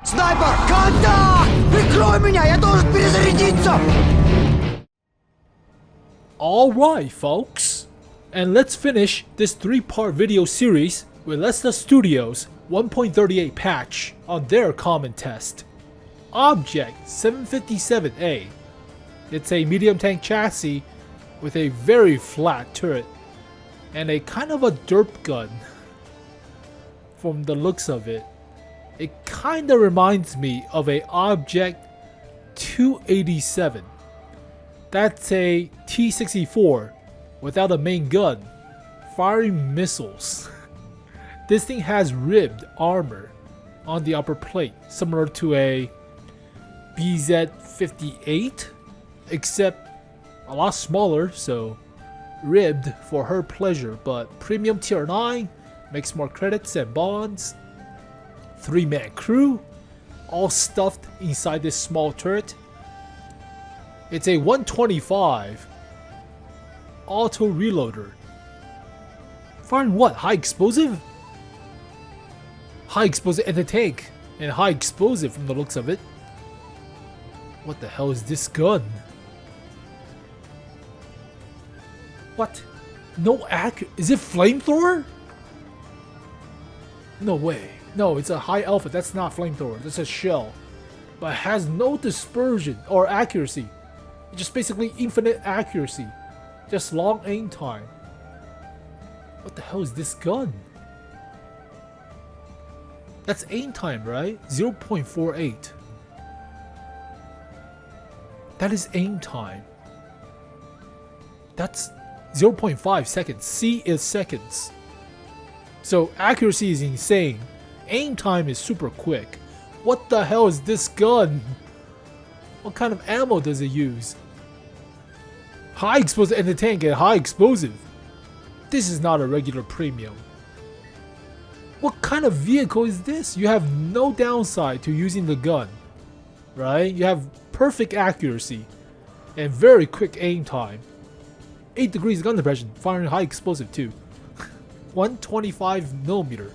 Снайпер! Контакт! Прикрой меня! Я должен перезарядиться! Alright folks, and let's finish this 3-part video series with Lesta Studios 1.38 patch on their common test. Object 757A. It's a medium tank chassis with a very flat turret and a kind of a derp gun. From the looks of it, it kinda reminds me of a Object 287. That's a T-64 without a main gun, firing missiles. This thing has ribbed armor on the upper plate, similar to a BZ-58, except a lot smaller, so ribbed for her pleasure, but premium tier 9, makes more credits and bonds. 3-man crew, all stuffed inside this small turret. It's a 125 auto reloader. Firing what? High explosive? High explosive in the tank, and high explosive from the looks of it. What the hell is this gun? What? No is it flamethrower? No way. No, it's a high alpha. That's not flamethrower. That's a shell. But it has no dispersion or accuracy. Just basically infinite accuracy. Just long aim time. What the hell is this gun? That's aim time, right? 0.48. That is aim time. That's 0.5 seconds. C is seconds. So accuracy is insane. Aim time is super quick. What the hell is this gun? What kind of ammo does it use? High explosive in the tank and high explosive. This is not a regular premium. What kind of vehicle is this? You have no downside to using the gun, right? You have perfect accuracy and very quick aim time. 8 degrees gun depression, firing high explosive too. 125mm.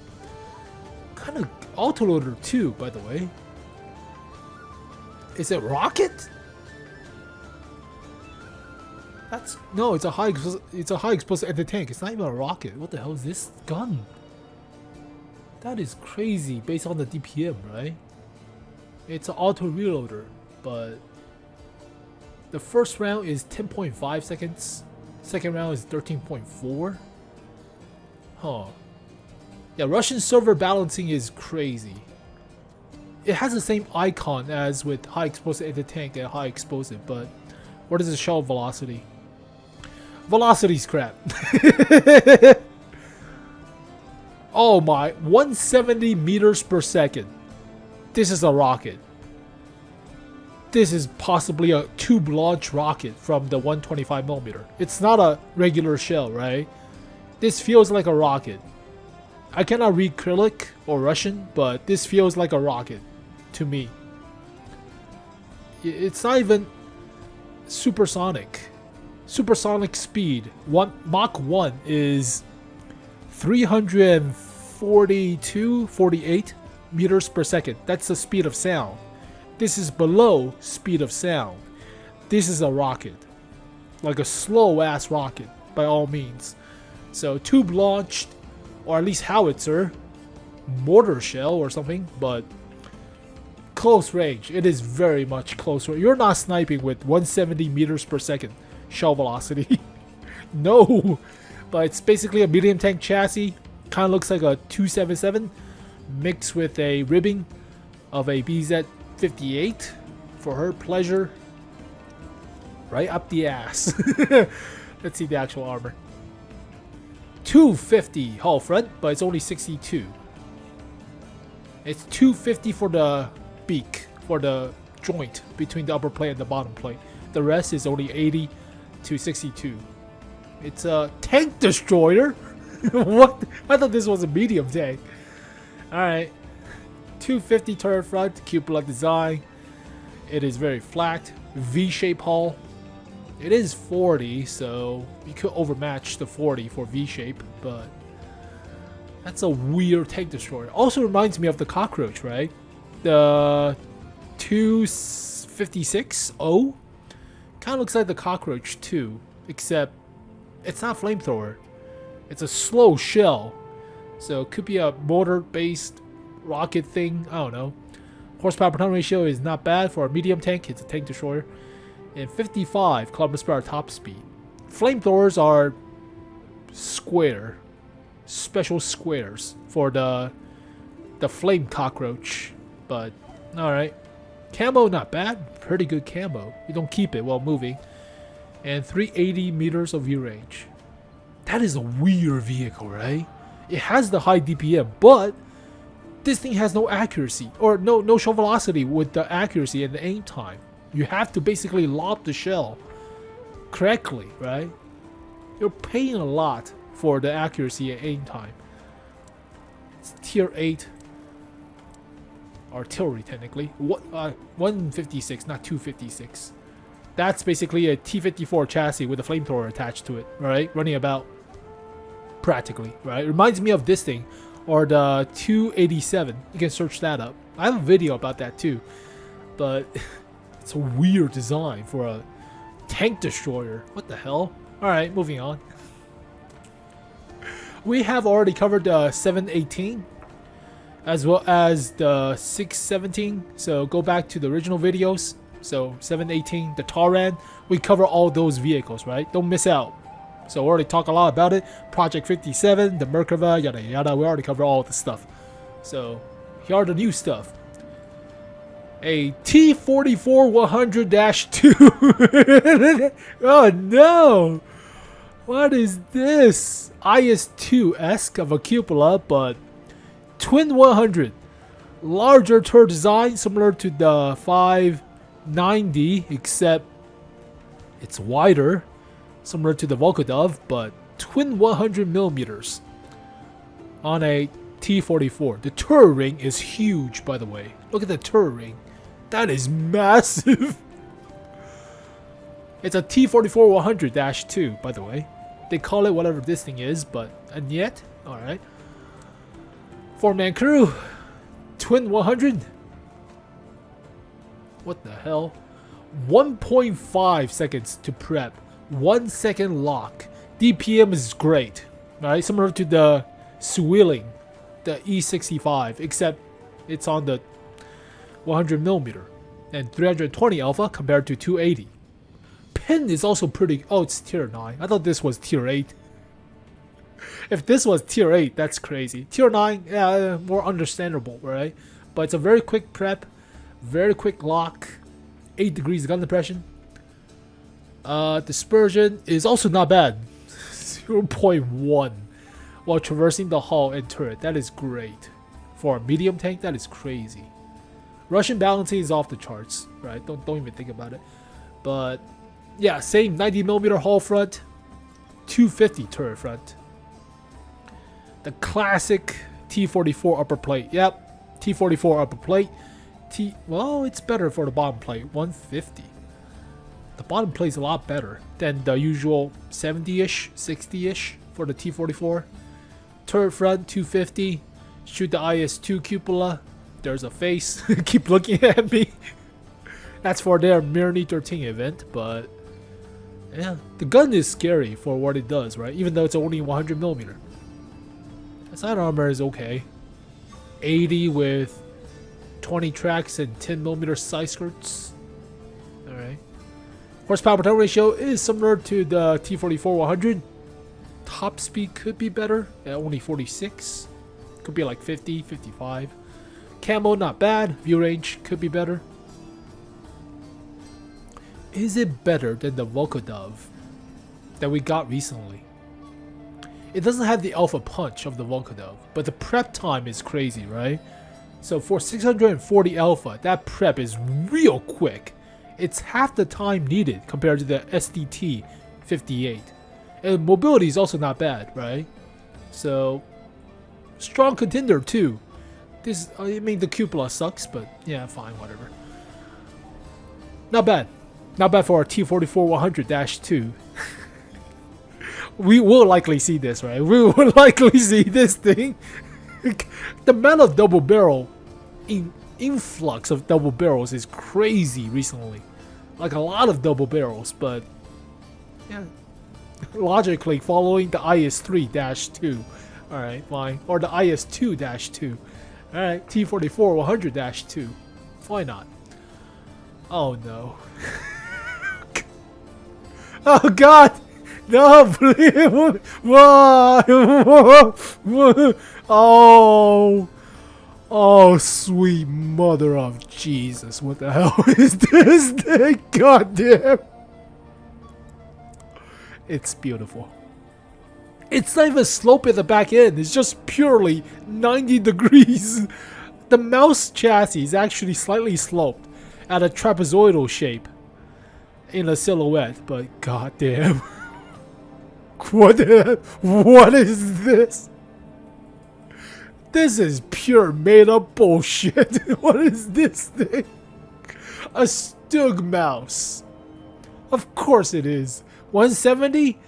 Kind of autoloader too, by the way. Is it rocket? That's no, it's a high explosive at the tank. It's not even a rocket. What the hell is this gun? That is crazy based on the DPM, right? It's an auto reloader, but the first round is 10.5 seconds. Second round is 13.4. Huh. Yeah, Russian server balancing is crazy. It has the same icon as with high explosive at the tank and high explosive, but what is the shell velocity? Velocity's crap. Oh my, 170 meters per second. This is a rocket. This is possibly a tube launch rocket from the 125mm. It's not a regular shell, right? This feels like a rocket. I cannot read Cyrillic or Russian, but this feels like a rocket to me. It's not even supersonic. Supersonic speed. Mach 1 is 348 meters per second. That's the speed of sound. This is below speed of sound. This is a rocket. Like a slow ass rocket, by all means. So tube launched, or at least howitzer, mortar shell or something, but close range. It is very much close range. You're not sniping with 170 meters per second shell velocity. No, but it's basically a medium tank chassis. Kind of looks like a 277 mixed with a ribbing of a BZ-58 for her pleasure. Right up the ass. Let's see the actual armor. 250 hull front, but it's only 62. It's 250 for the beak, for the joint between the upper plate and the bottom plate. The rest is only 80 to 62. It's a tank destroyer. What? I thought this was a medium tank. Alright. 250 turret front, cupola design. It is very flat. V-shape hull. It is 40, so you could overmatch the 40 for V-shape, but that's a weird tank destroyer. Also reminds me of the cockroach, right? the 256-0 kind of looks like the cockroach too, except it's not flamethrower. It's a slow shell, so it could be a motor-based rocket thing. I don't know. Horsepower per ton ratio is not bad for a medium tank. It's a tank destroyer. And 55 kilometers per hour top speed. Flamethrowers are square, special squares for the flame cockroach. But all right, camo not bad. Pretty good camo. You don't keep it while moving. And 380 meters of view range. That is a weird vehicle, right? It has the high DPM, but this thing has no accuracy, or no shell velocity with the accuracy and the aim time. You have to basically lob the shell correctly, right? You're paying a lot for the accuracy and aim time. It's tier 8 artillery technically. 156, not 256. That's basically a T-54 chassis with a flamethrower attached to it, right? Running about practically, right? It reminds me of this thing, or the 287. You can search that up. I have a video about that too, but it's a weird design for a tank destroyer. What the hell? Alright, moving on. We have already covered the 718 as well as the 617, so go back to the original videos. So 718, the Taran, we cover all those vehicles, right? Don't miss out. So we already talked a lot about it. Project 57, the Merkava, yada yada. We already covered all the stuff. So here are the new stuff. A T-44-II. Oh no! What is this? IS-2-esque of a cupola, but twin 100. Larger turret design, similar to the 590, except it's wider. Similar to the WoT-RU, but twin 100 millimeters on a T-44. The turret ring is huge, by the way. Look at the turret ring. That is massive. It's a T-44-100-II, by the way. They call it whatever this thing is, but and yet, all right. 4-man crew, twin 100. What the hell? 1.5 seconds to prep. 1 second lock. DPM is great, right? Similar to the Swilling, the E65, except it's on the 100 millimeter and 320 alpha compared to 280. Pin is also pretty. Oh, it's tier 9. I thought this was tier 8. If this was tier 8, that's crazy. Tier 9, yeah, more understandable, right? But it's a very quick prep, very quick lock, 8 degrees gun depression. Dispersion is also not bad, 0.1 while traversing the hull and turret. That is great. For a medium tank, that is crazy. Russian balancing is off the charts, right? Don't even think about it. But yeah, same 90mm hull front, 250 turret front. The classic T-44 upper plate. Yep, T-44 upper plate. Well, it's better for the bottom plate, 150. The bottom plate is a lot better than the usual 70-ish, 60-ish for the T-44. Turret front, 250. Shoot the IS-2 cupola. There's a face. Keep looking at me. That's for their Mir Tankov event, but yeah, the gun is scary for what it does, right? Even though it's only 100mm. The side armor is okay. 80 with 20 tracks and 10mm side skirts. Alright. Horsepower per ton ratio is similar to the T-44-100. Top speed could be better at only 46. Could be like 50, 55. Camo not bad. View range could be better. Is it better than the WoT-RU that we got recently? It doesn't have the alpha punch of the WoT-RU, but the prep time is crazy, right? So for 640 alpha, that prep is real quick. It's half the time needed compared to the SDT-58. And mobility is also not bad, right? So, strong contender too. This, I mean, the cupola sucks, but yeah, fine, whatever. Not bad. Not bad for our T-44-100-II. We will likely see this, right? We will likely see this thing. The amount of double barrel influx of double barrels is crazy recently. Like a lot of double barrels, but yeah, logically following the IS-3-2. Alright, fine. Or the IS-2-2. Alright, T-44-100-2. Why not? Oh no. Oh god! No, please! Why? Oh! Oh, sweet mother of Jesus. What the hell is this thing? God damn. It's beautiful. It's not even slope at the back end. It's just purely 90 degrees. The mouse chassis is actually slightly sloped at a trapezoidal shape in a silhouette, but god damn. What is this? This is pure made up bullshit. What is this thing? A StuG Maus. Of course it is. 170?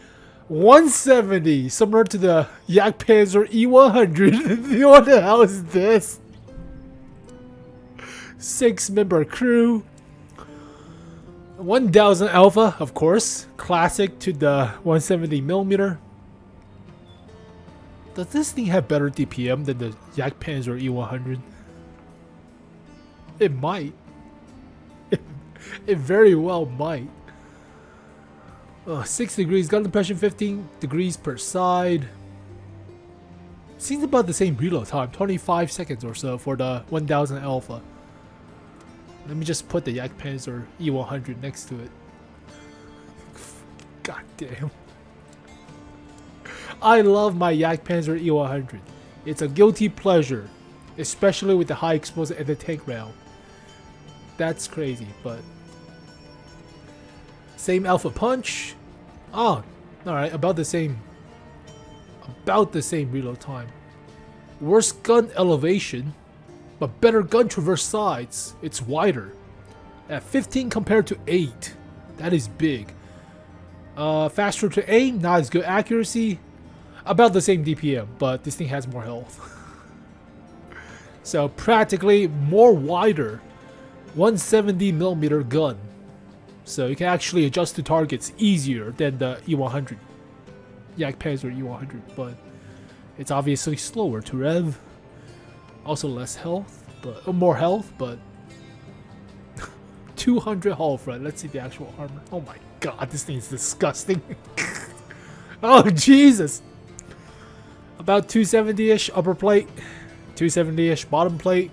170. Similar to the 𝗩𝗵𝗱𝗱𝗀𝗲𝗀𝗀 E100. What the hell is this? 6-member crew. 1000 alpha, of course. Classic to the 170mm. Does this thing have better DPM than the 𝗩𝗵𝗱𝗱𝗀𝗀𝗀 E100? It might. It very well might. 6 degrees, gun depression 15 degrees per side. Seems about the same reload time, 25 seconds or so for the 1000 alpha. Let me just put the 𝗩𝗵𝗱𝗱𝗀𝗀 E100 next to it. God damn. I love my 𝗩𝗵𝗱𝗱𝗀𝗀 E100. It's a guilty pleasure, especially with the high explosive and the tank round. That's crazy, but same alpha punch. Oh, alright, about the same reload time. Worse gun elevation, but better gun traverse sides. It's wider. At 15 compared to 8. That is big. Faster to aim, not as good accuracy. About the same DPM, but this thing has more health. So practically more wider 170mm gun. So you can actually adjust to targets easier than the E100. 𝗩𝗵𝗱𝗱𝗀𝗀 E100, but it's obviously slower to rev. Also less health, but more health, but 200 hull front. Let's see the actual armor. Oh my god, this thing is disgusting. Oh Jesus. About 270-ish upper plate, 270-ish bottom plate,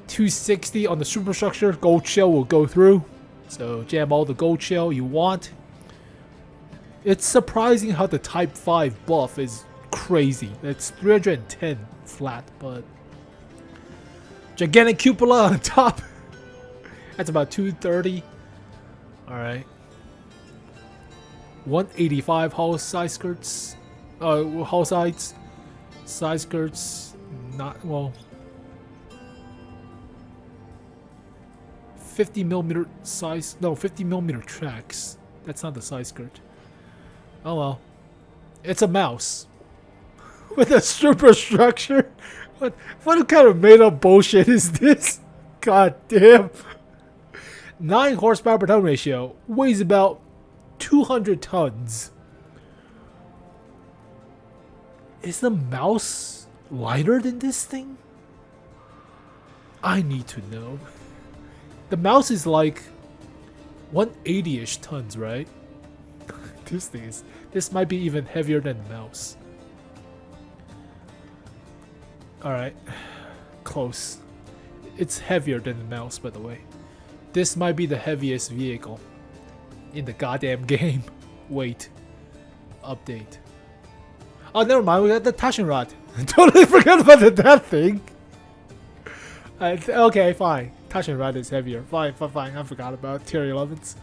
260 on the superstructure. Gold shell will go through, so jam all the gold shell you want. It's surprising how the Type 5 buff is crazy. It's 310 flat, but gigantic cupola on top. That's about 230. Alright. 185 hull side skirts. Hull sides. Side skirts. Not, well. 50mm size. No, 50mm tracks. That's not the side skirt. Oh well. It's a mouse. With a superstructure. What kind of made up bullshit is this? God damn. 9 horsepower per ton ratio. Weighs about 200 tons. Is the mouse lighter than this thing? I need to know. The mouse is like 180-ish tons, right? This might be even heavier than the mouse. Alright. Close. It's heavier than the mouse, by the way. This might be the heaviest vehicle in the goddamn game. Wait. Update. Oh, never mind. We got the Taschenrad. Totally forgot about that thing. Okay, fine. Taschenrad is heavier. Fine. I forgot about tier 11s.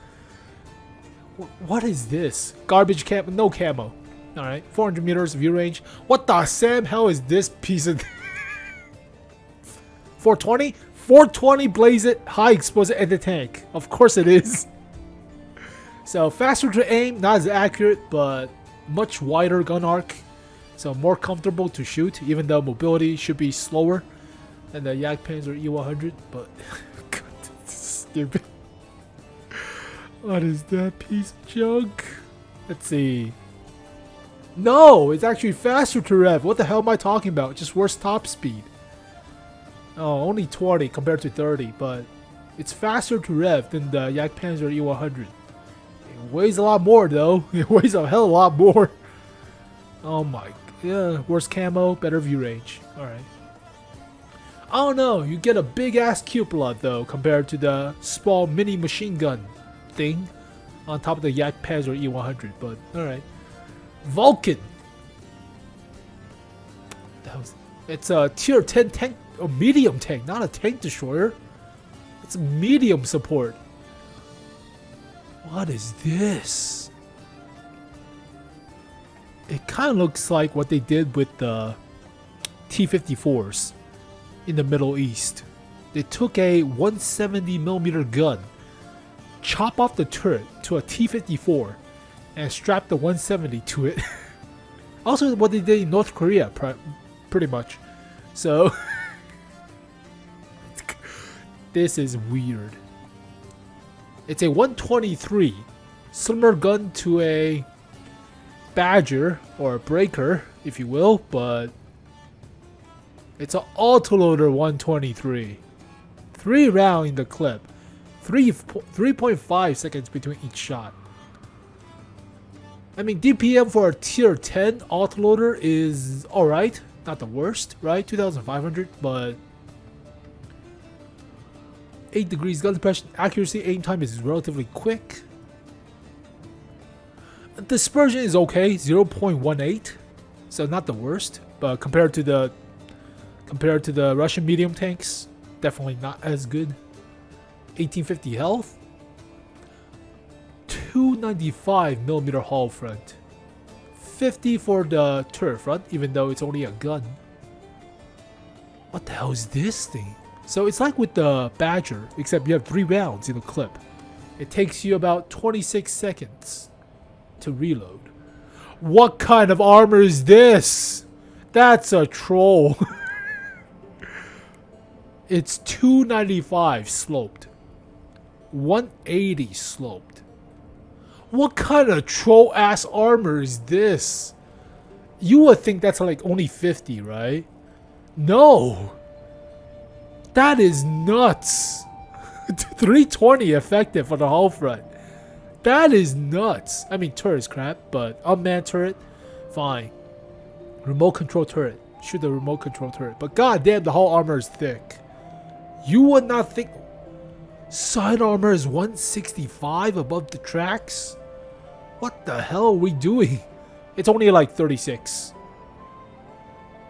What is this? Garbage camo? No camo. Alright. 400 meters view range. What the Sam hell is this piece of... 420? 420 blaze it. High explosive at the tank. Of course it is. So faster to aim. Not as accurate, but much wider gun arc. So more comfortable to shoot, even though mobility should be slower. and the Jagdpanzer E100, but God, this is stupid. What is that piece of junk? Let's see. No, it's actually faster to rev. What the hell am I talking about? Just worse top speed. Oh, only 20 compared to 30, but it's faster to rev than the Jagdpanzer E100. It weighs a lot more though. It weighs a hell of a lot more. Oh my, yeah, worse camo, better view range. Alright. I don't know, you get a big ass cupola though compared to the small mini machine gun thing on top of the Jagdpanzer E100, but alright. Vulcan. It's a tier 10 tank, a medium tank, not a tank destroyer. It's a medium support. What is this? It kind of looks like what they did with the T-54s in the Middle East. They took a 170mm gun, chop off the turret to a T-54, and strap the 170 to it. Also what they did in North Korea, pretty much. So this is weird. It's a 123, similar gun to a Badger or a Breaker, if you will, but it's an autoloader 123. 3 round in the clip, 3.5 seconds between each shot. I mean, DPM for a tier 10 autoloader is alright, not the worst, right? 2,500, but 8 degrees gun suppression, accuracy, aim time is relatively quick. Dispersion is okay, 0.18, so not the worst, but compared to the Russian medium tanks, definitely not as good. 1850 health, 295mm hull front, 50 for the turret front, even though it's only a gun. What the hell is this thing? So it's like with the Badger, except you have 3 rounds in a clip. It takes you about 26 seconds to reload. What kind of armor is this? That's a troll. It's 295 sloped, 180 sloped. What kind of troll ass armor is this? You would think that's like only 50, right? No, that is nuts. 320 effective for the hull front. That is nuts. I mean, turret's crap, but unmanned turret, fine. Remote control turret, shoot the remote control turret. But goddamn, the hull armor is thick. You would not think side armor is 165 above the tracks? What the hell are we doing? It's only like 36.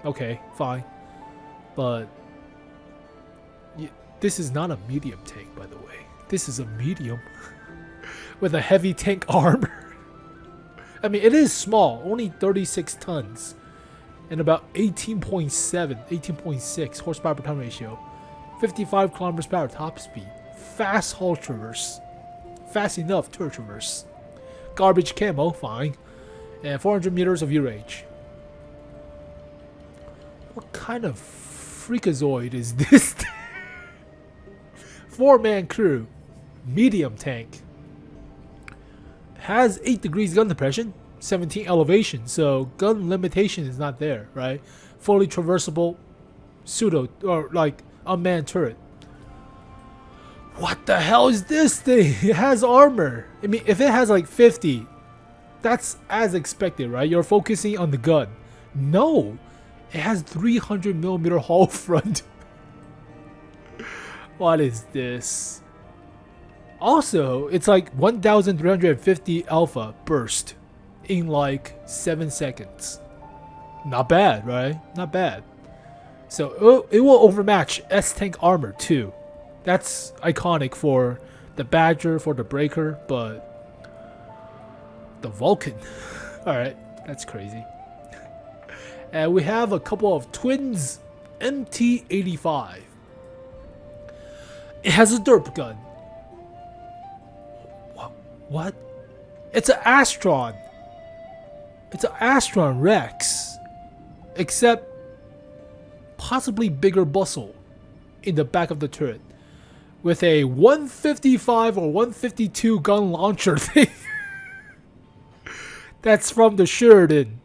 Okay, fine. But this is not a medium tank, by the way. This is a medium with a heavy tank armor. I mean, it is small, only 36 tons and about 18.7, 18.6 horsepower per ton ratio. 55 kilometers per hour top speed. Fast hull traverse. Fast enough turret traverse. Garbage camo, fine. And 400 meters of view range. What kind of freakazoid is this? 4-man crew. Medium tank. Has 8 degrees gun depression. 17 elevation. So gun limitation is not there, right? Fully traversable pseudo or like unmanned turret. What the hell is this thing? It has armor. I mean, if it has like 50, that's as expected, right? You're focusing on the gun. No, it has 300mm hull front. What is this? Also, it's like 1350 alpha burst in like 7 seconds. Not bad, right? Not bad. So it will overmatch S-Tank armor too. That's iconic for the Badger, for the Breaker, but the Vulcan. Alright, that's crazy. And we have a couple of twins MT-85. It has a derp gun. What? It's an Astron. It's an Astron Rex. Except possibly bigger bustle. in the back of the turret with a 155 or 152 gun launcher thing. That's from the Sheridan.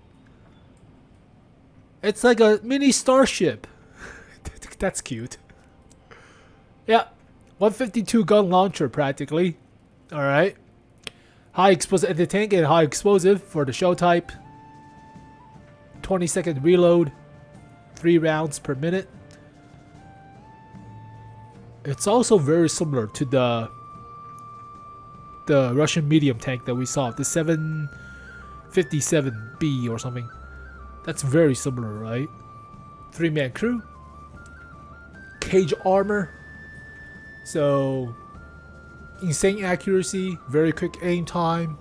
It's like a mini starship. That's cute. Yeah, 152 gun launcher practically. Alright. High explosive anti-tank and high explosive for the shell type. 20-second reload. 3 rounds per minute. It's also very similar to the Russian medium tank that we saw, the 757B or something. That's very similar, right? 3-man crew. Cage armor. So insane accuracy, very quick aim time.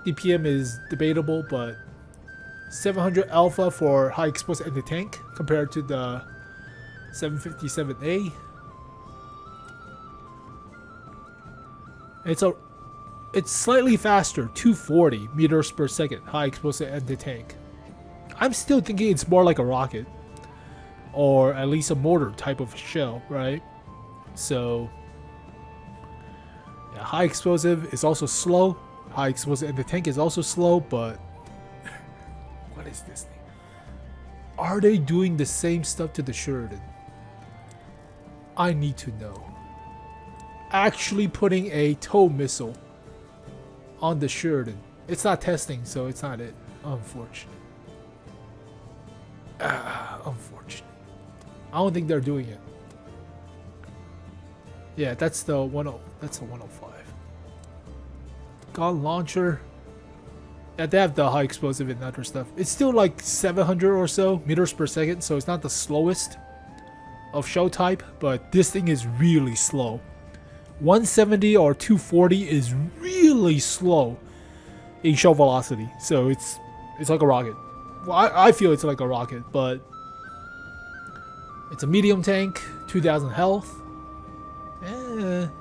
DPM is debatable, but 700 alpha for high explosive anti-tank compared to the 757A. It's slightly faster, 240 meters per second, high explosive anti-tank. I'm still thinking it's more like a rocket, or at least a mortar type of shell, right? So, yeah, high explosive is also slow. High explosive anti-tank is also slow, but what is this thing? Are they doing the same stuff to the Sheridan? I need to know. Actually putting a tow missile on the Sheridan. It's not testing, so it's not it. Unfortunate. Unfortunate. I don't think they're doing it. Yeah, that's the 105. Gun launcher. Yeah, they have the high explosive and other stuff. It's still like 700 or so meters per second, so it's not the slowest of shell type, but this thing is really slow. 170 or 240 is really slow in shell velocity, so it's like a rocket. Well, I feel it's like a rocket, but it's a medium tank, 2000 health.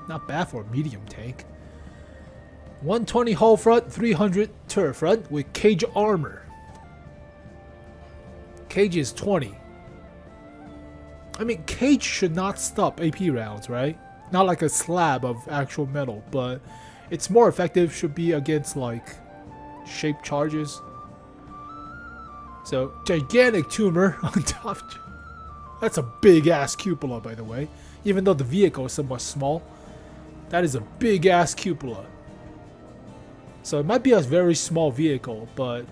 Not bad for a medium tank. 120 hull front, 300 turret front with cage armor. Cage is 20. I mean, cage should not stop AP rounds, right? Not like a slab of actual metal, but it's more effective, should be against like shaped charges. So, gigantic tumor on top. That's a big ass cupola, by the way. Even though the vehicle is somewhat small, that is a big ass cupola. So it might be a very small vehicle, but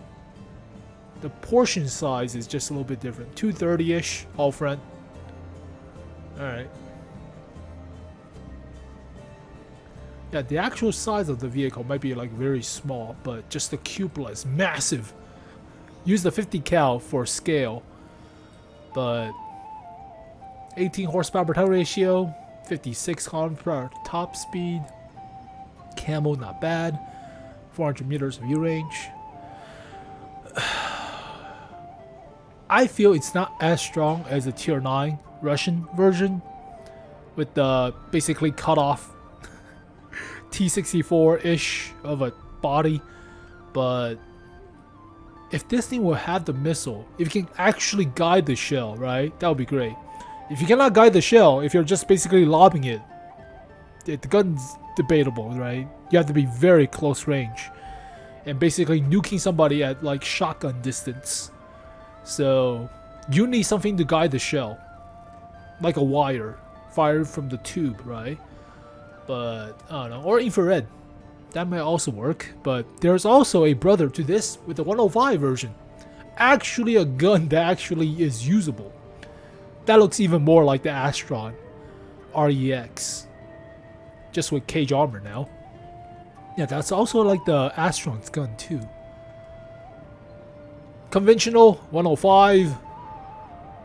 the portion size is just a little bit different. 230-ish hull front. Alright. Yeah, the actual size of the vehicle might be like very small, but just the cupola is massive. Use the 50 cal for scale, but 18 horsepower per ton ratio, 56 km/h top speed, camo not bad, 400 meters view range. I feel it's not as strong as the tier 9 Russian version with the basically cut off T-64-ish of a body, but if this thing will have the missile, if you can actually guide the shell, right, that would be great. If you cannot guide the shell, if you're just basically lobbing it, the gun's debatable, right? You have to be very close range and basically nuking somebody at like shotgun distance. So you need something to guide the shell, like a wire fired from the tube, right? But I don't know, or infrared. That might also work, but there's also a brother to this with the 105 version. Actually a gun that actually is usable. That looks even more like the Astron REX. Just with cage armor now. Yeah, that's also like the Astron's gun too. Conventional 105.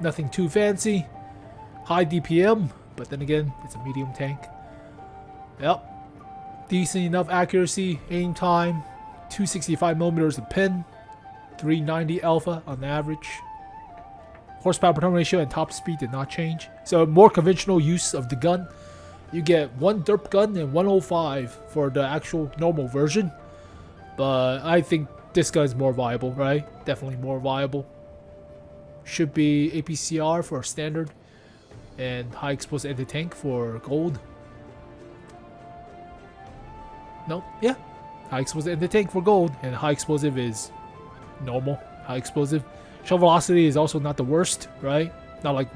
Nothing too fancy. High DPM, but then again, it's a medium tank. Yep. Decent enough accuracy, aim time, 265mm of pin, 390 alpha on average. Horsepower per ton ratio and top speed did not change. So more conventional use of the gun. You get one derp gun and 105 for the actual normal version. But I think this gun is more viable, right? Definitely more viable. Should be APCR for standard. and high explosive anti-tank for gold. No, yeah. High explosive anti-tank for gold, and high explosive is normal. High explosive. Shell velocity is also not the worst, right? Not like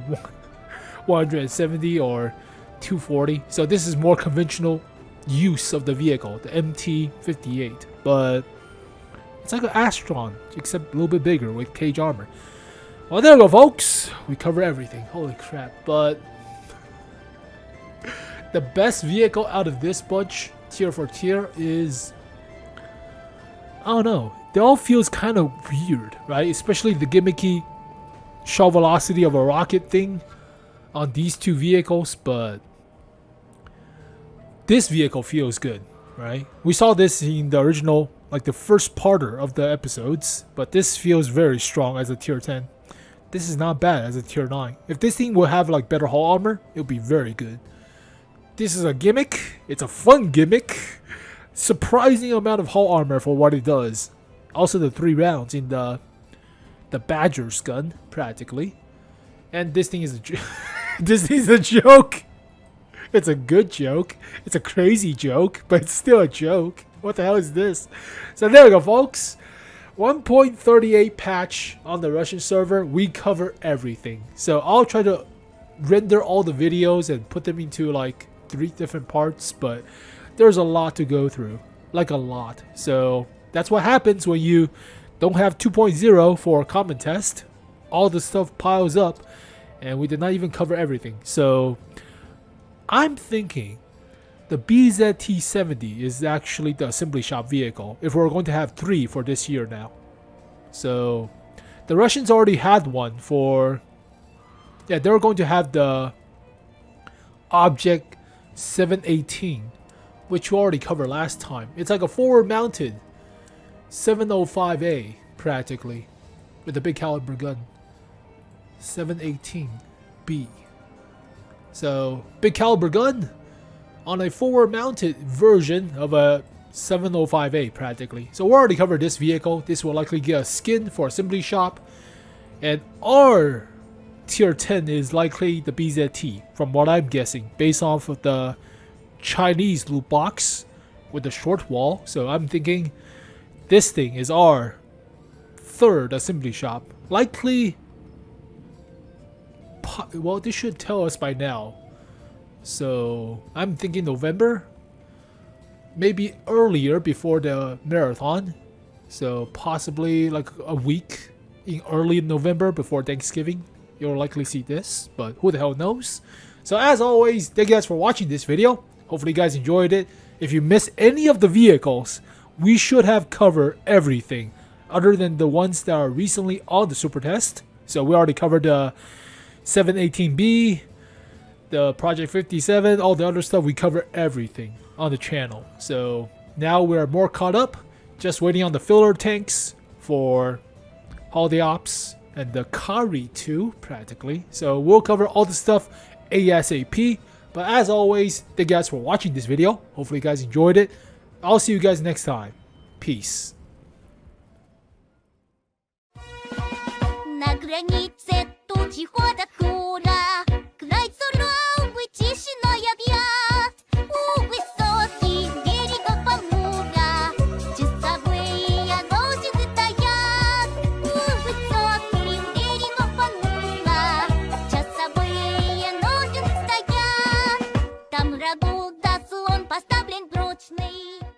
170 or 240. So this is more conventional use of the vehicle, the MT-58. But it's like an Astron, except a little bit bigger with cage armor. Well, there we go, folks. We cover everything. Holy crap. But the best vehicle out of this bunch, tier for tier, is... I don't know. They all feels kind of weird, right? Especially the gimmicky shell velocity of a rocket thing on these two vehicles. But this vehicle feels good, right? We saw this in the original, like the first parter of the episodes. But this feels very strong as a tier 10. This is not bad as a tier 9. If this thing will have like better hull armor, it'll be very good. This is a gimmick. It's a fun gimmick. Surprising amount of hull armor for what it does. Also the 3 rounds in the Badger's gun, practically. And this thing is this thing's a joke. It's a good joke. It's a crazy joke, but it's still a joke. What the hell is this? So there we go, folks. 1.38 patch on the Russian server. We cover everything. So I'll try to render all the videos and put them into like 3 different parts, but there's a lot to go through. Like a lot. So that's what happens when you don't have 2.0 for a common test. All the stuff piles up and we did not even cover everything. So I'm thinking the BZT-70 is actually the assembly shop vehicle if we're going to have 3 for this year now. So the Russians already had one for... Yeah, they were going to have the Object 718, which we already covered last time. It's like a forward mounted 705A practically with a big caliber gun. 718B. So big caliber gun on a forward mounted version of a 705A practically. So we already covered this vehicle. This will likely get a skin for assembly shop. And our tier 10 is likely the BZT from what I'm guessing based off of the Chinese loot box with the short wall. So I'm thinking this thing is our 3rd assembly shop. Likely, well, this should tell us by now. So I'm thinking November, maybe earlier before the marathon. So possibly like a week in early November before Thanksgiving. You'll likely see this, but who the hell knows. So as always, thank you guys for watching this video. Hopefully you guys enjoyed it. If you missed any of the vehicles, we should have covered everything other than the ones that are recently on the super test. So we already covered the 718B, the Project 57, all the other stuff. We cover everything on the channel. So now we're more caught up, just waiting on the filler tanks for Holiday Ops and the Kari 2 practically. So we'll cover all the stuff ASAP. But as always, thank you guys for watching this video. Hopefully you guys enjoyed it. I'll see you guys next time. Peace. На границе тучи ходят кура, край суровый, тишиной объят. У высоких берегов Амура часовые розы стоят. У высоких берегов Амура часовые розы стоят. Там врагу заслон поставлен прочный.